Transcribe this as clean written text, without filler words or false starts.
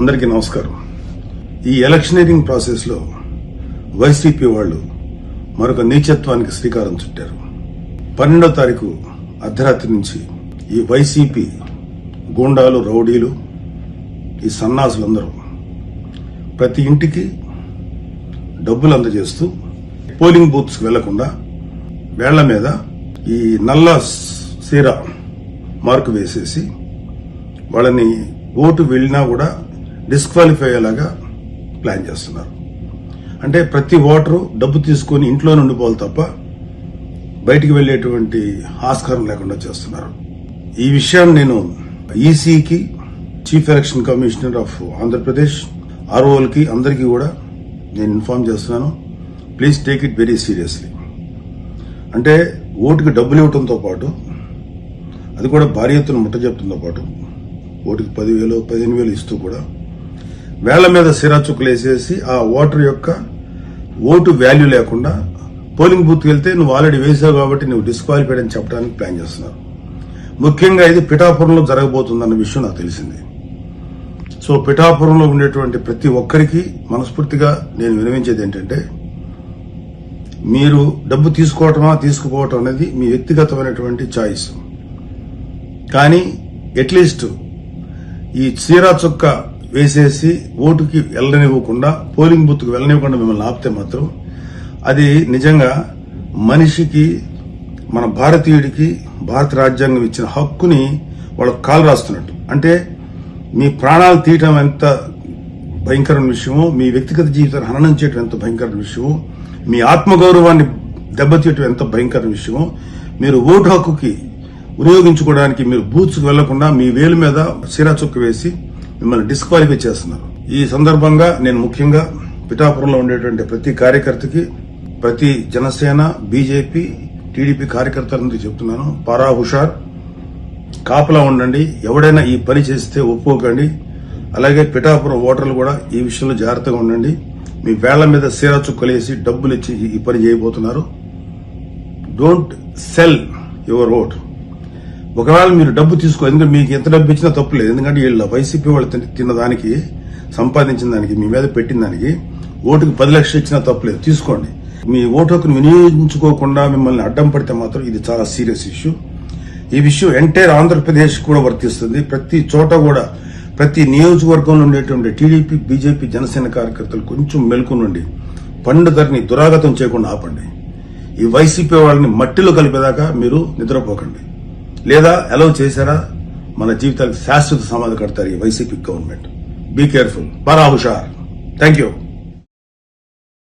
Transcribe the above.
అందరికీ నమస్కారం. ఈ ఎలక్షనీరింగ్ ప్రాసెస్ లో వైసీపీ వాళ్ళు మరొక నీచత్వానికి శ్రీకారం చుట్టారు. 12వ తారీఖు అర్ధరాత్రి నుంచి ఈ వైసీపీ గూండాలు, రౌడీలు, ఈ సన్నాసులందరూ ప్రతి ఇంటికి డబ్బులు అందజేస్తూ పోలింగ్ బూత్స్ వెళ్లకుండా వేళ్ల మీద ఈ నల్ల సీర మార్కు వేసేసి వాళ్ళని ఓటు వెళ్లినా కూడా డిస్క్వాలిఫై అయ్యేలాగా ప్లాన్ చేస్తున్నారు. అంటే ప్రతి ఓటరు డబ్బు తీసుకుని ఇంట్లోనే ఉండిపోవాలి తప్ప బయటికి వెళ్లేటువంటి ఆస్కారం లేకుండా చేస్తున్నారు. ఈ విషయాన్ని నేను ఈసీకి, chief election commissioner of Andhra Pradesh, ఆర్ఓలకి అందరికీ కూడా నేను ఇన్ఫార్మ్ చేస్తున్నాను. Please take it very seriously. అంటే ఓటుకి డబ్బులు ఇవ్వడంతో పాటు, అది కూడా భారీ ఎత్తున ముట్ట చెప్తుందో పాటు, ఓటుకి 10,000, 15,000 ఇస్తూ కూడా వేళ్ల మీద సిరా చుక్కలు వేసేసి ఆ ఓటర్ యొక్క ఓటు వాల్యూ లేకుండా పోలింగ్ బూత్కి వెళ్తే నువ్వు ఆల్రెడీ వేసావు కాబట్టి నువ్వు డిస్క్వాలిఫైడ్ అని చెప్పడానికి ప్లాన్ చేస్తున్నారు. ముఖ్యంగా ఇది పిఠాపురంలో జరగబోతుందన్న విషయం నాకు తెలిసింది. సో పిఠాపురంలో ఉండేటువంటి ప్రతి ఒక్కరికి మనస్ఫూర్తిగా నేను వినవించేది ఏంటంటే, మీరు డబ్బు తీసుకోవటమా తీసుకుపోవటం అనేది మీ వ్యక్తిగతమైనటువంటి చాయిస్. కానీ అట్లీస్ట్ ఈ చీరా చుక్క వేసేసి ఓటుకి వెళ్ళనివ్వకుండా, పోలింగ్ బూత్కి వెళ్ళనివ్వకుండా మిమ్మల్ని ఆపితే మాత్రం అది నిజంగా మనిషికి, మన భారతీయుడికి భారత రాజ్యాంగం ఇచ్చిన హక్కుని వాళ్ళకు కాలు రాస్తున్నట్టు. అంటే మీ ప్రాణాలు తీయటం ఎంత భయంకరమైన విషయమో, మీ వ్యక్తిగత జీవితాన్ని హననం చేయడం ఎంత భయంకరమైన విషయమో, మీ ఆత్మగౌరవాన్ని దెబ్బతీయటం ఎంత భయంకరమైన విషయమో, మీరు ఓటు హక్కుకి వినియోగించుకోవడానికి మీరు బూత్స్కి వెళ్లకుండా మీ వేలు మీద సిరా చుక్క వేసి మిమ్మల్ని డిస్క్వాలిఫై చేస్తున్నారు. ఈ సందర్భంగా నేను ముఖ్యంగా పిఠాపురంలో ఉండేటువంటి ప్రతి కార్యకర్తకి, ప్రతి జనసేన, బీజేపీ, టీడీపీ కార్యకర్తలందరికీ చెప్తున్నాను, పారా హుషార్, కాపలా ఉండండి. ఎవడైనా ఈ పని చేస్తే ఒప్పుకోకండి. అలాగే పిఠాపురం ఓటర్లు కూడా ఈ విషయంలో జాగ్రత్తగా ఉండండి. మీ వేళ్ల మీద సిరా చుక్కలేసి డబ్బులు ఇచ్చి ఈ పని చేయబోతున్నారు. Don't sell your vote. ఒకవేళ మీరు డబ్బు తీసుకో, ఎందుకంటే మీకు ఎంత డబ్బు ఇచ్చినా తప్పులేదు. ఎందుకంటే వీళ్ళ వైసీపీ వాళ్ళు తిన్న దానికి, సంపాదించిన దానికి, మీ మీద పెట్టిన దానికి ఓటుకు 10 లక్షలు ఇచ్చినా తప్పులేదు, తీసుకోండి. మీ ఓటు హక్కును వినియోగించుకోకుండా మిమ్మల్ని అడ్డం పడితే మాత్రం ఇది చాలా సీరియస్ ఇష్యూ. ఈ విషయం ఎంటైర్ ఆంధ్రప్రదేశ్ కూడా వర్తిస్తుంది. ప్రతి చోట కూడా, ప్రతి నియోజకవర్గంలో ఉండేటువంటి టీడీపీ, బీజేపీ, జనసేన కార్యకర్తలు కొంచెం మెలుకునుండి పండుగని దురాగతం చేయకుండా ఆపండి. ఈ వైసీపీ వాళ్ళని మట్టిలో కలిపేదాకా మీరు నిద్రపోకండి. లేదా అలౌ చేశారా మన జీవితాలకు శాశ్వత సమాధి కడతారు ఈ వైసీపీ గవర్నమెంట్. బీ కేర్ఫుల్, పారా హుషార్. Thank you.